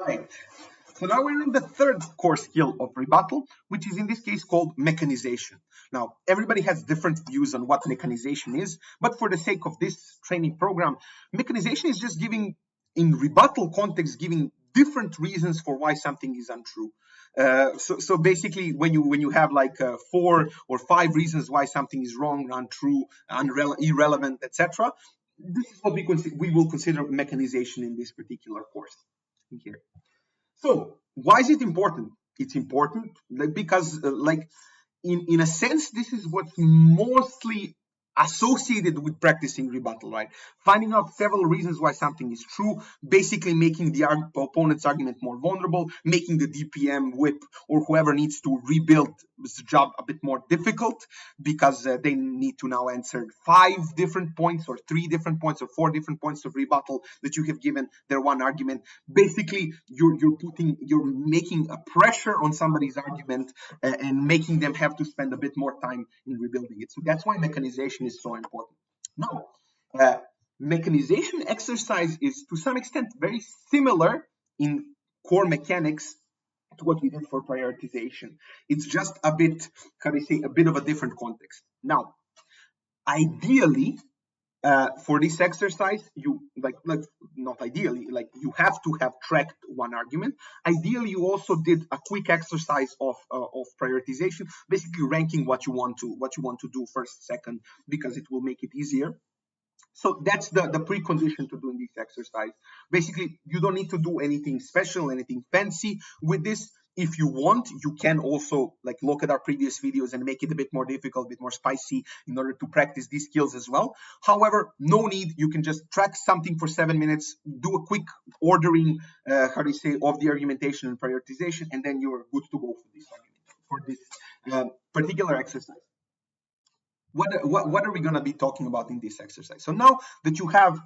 right. So now we're in the third core skill of rebuttal, which is in this case called mechanization. Now, everybody has different views on what mechanization is, but for the sake of this training program, mechanization is just giving, in rebuttal context, giving different reasons for why something is untrue. So basically, when you have like 4 or 5 reasons why something is wrong, untrue, irrelevant, etc., this is what we will consider mechanization in this particular course here. So why is it important? It's important because, in a sense, this is what's mostly associated with practicing rebuttal, right? Finding out several reasons why something is true, basically making the opponent's argument more vulnerable, making the DPM, whip, or whoever needs to rebuild the job a bit more difficult because they need to now answer 5 different points or 3 different points or 4 different points of rebuttal that you have given their one argument. Basically, you're making a pressure on somebody's argument and making them have to spend a bit more time in rebuilding it. So that's why mechanization is so important. Now, mechanization exercise is to some extent very similar in core mechanics to what we did for prioritization. It's just a bit, how do you say, a bit of a different context. Now, ideally, for this exercise, you not ideally, like you have to have tracked one argument. Ideally, you also did a quick exercise of prioritization, basically ranking what you want to do first, second, because it will make it easier. So that's the precondition to doing this exercise. Basically, you don't need to do anything special, anything fancy with this. If you want, you can also look at our previous videos and make it a bit more difficult, a bit more spicy in order to practice these skills as well. However, no need. You can just track something for 7 minutes, do a quick ordering, of the argumentation and prioritization, and then you're good to go for this particular exercise. What are we going to be talking about in this exercise? So now that you have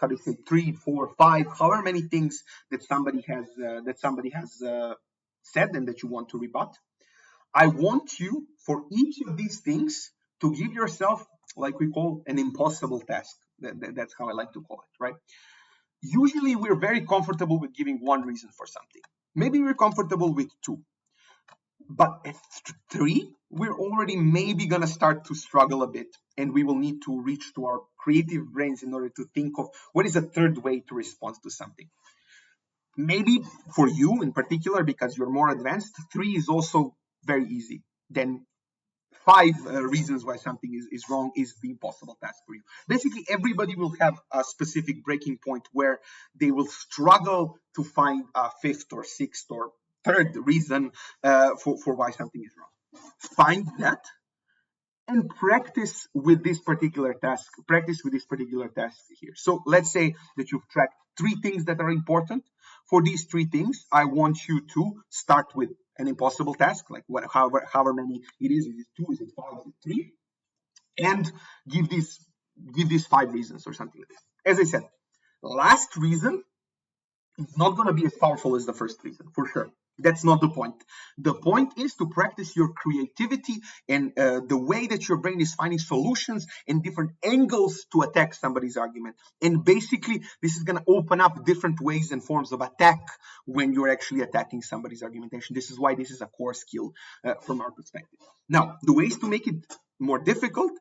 3, 4, 5, however many things that somebody has said and that you want to rebut, I want you, for each of these things, to give yourself, like we call, an impossible task. That's how I like to call it, right? Usually we're very comfortable with giving 1 reason for something. Maybe we're comfortable with 2. But at 3, we're already maybe going to start to struggle a bit, and we will need to reach to our creative brains in order to think of what is a 3rd way to respond to something. Maybe for you in particular, because you're more advanced, 3 is also very easy. Then 5 reasons why something is wrong is the impossible task for you. Basically, everybody will have a specific breaking point where they will struggle to find a 5th or 6th or 3rd reason for why something is wrong. Find that and practice with this particular task. Here. So let's say that you've tracked 3 things that are important. For these 3 things, I want you to start with an impossible task, however many it is. Is it 2? Is it 5? Is it 3? And give these 5 reasons or something like this. As I said, last reason is not going to be as powerful as the first reason, for sure. That's not the point. The point is to practice your creativity and the way that your brain is finding solutions and different angles to attack somebody's argument. And basically, this is going to open up different ways and forms of attack when you're actually attacking somebody's argumentation. This is why this is a core skill from our perspective. Now, the ways to make it more difficult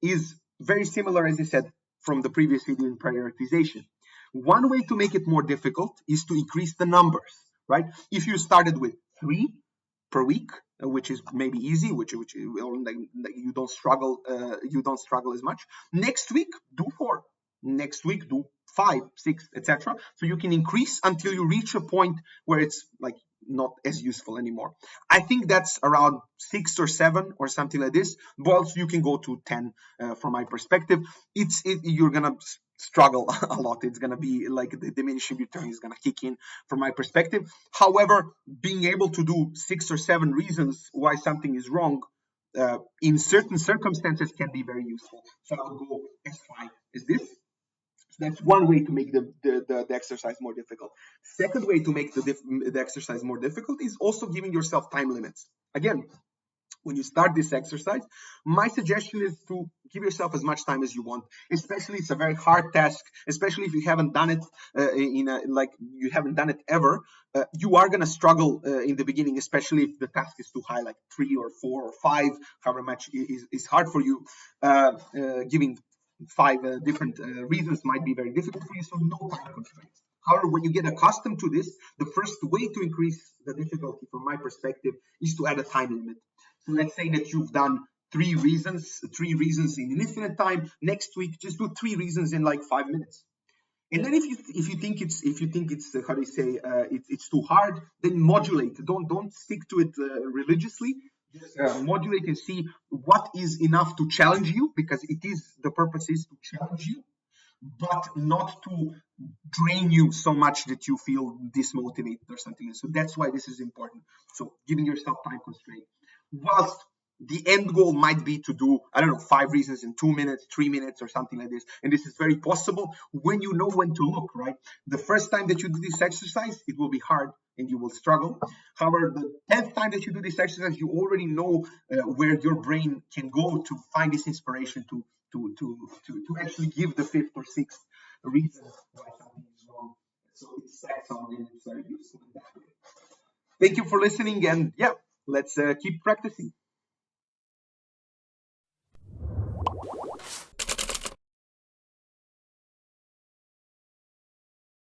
is very similar, as I said, from the previous video in prioritization. One way to make it more difficult is to increase the numbers. Right? If you started with 3 per week, which is maybe easy, which you don't struggle as much. Next week, do 4. Next week, do 5, 6, etc. So you can increase until you reach a point where it's not as useful anymore. I think that's around 6 or 7 or something like this. But also you can go to 10 from my perspective. You're gonna struggle a lot. It's going to be the diminishing return is going to kick in from my perspective. However, being able to do 6 or 7 reasons why something is wrong in certain circumstances can be very useful. So I'll go as high as this. So that's one way to make the exercise more difficult. Second way to make the exercise more difficult is also giving yourself time limits. Again, when you start this exercise, my suggestion is to give yourself as much time as you want. Especially, it's a very hard task, especially if you haven't done it like you haven't done it ever. You are going to struggle in the beginning, especially if the task is too high, like 3 or 4 or 5, however much is hard for you. Giving 5 different reasons might be very difficult for you, so no time constraints. However, when you get accustomed to this, the first way to increase the difficulty, from my perspective, is to add a time limit. So let's say that you've done 3 reasons in an infinite time. Next week, just do 3 reasons in like 5 minutes. And then if you think it's how do you say it's too hard, then modulate. Don't stick to it religiously. Just modulate and see what is enough to challenge you, because the purpose is to challenge you, but not to drain you so much that you feel dismotivated or something. So that's why this is important. So giving yourself time constraint. Whilst the end goal might be to do, I don't know, 5 reasons in 2 minutes, 3 minutes, or something like this. And this is very possible when you know when to look, right? The first time that you do this exercise, it will be hard and you will struggle. However, the 10th time that you do this exercise, you already know where your brain can go to find this inspiration to actually give the 5th or 6th reason why something is wrong. So it stacks on and it's very useful in that way. Thank you for listening, and yeah, let's keep practicing.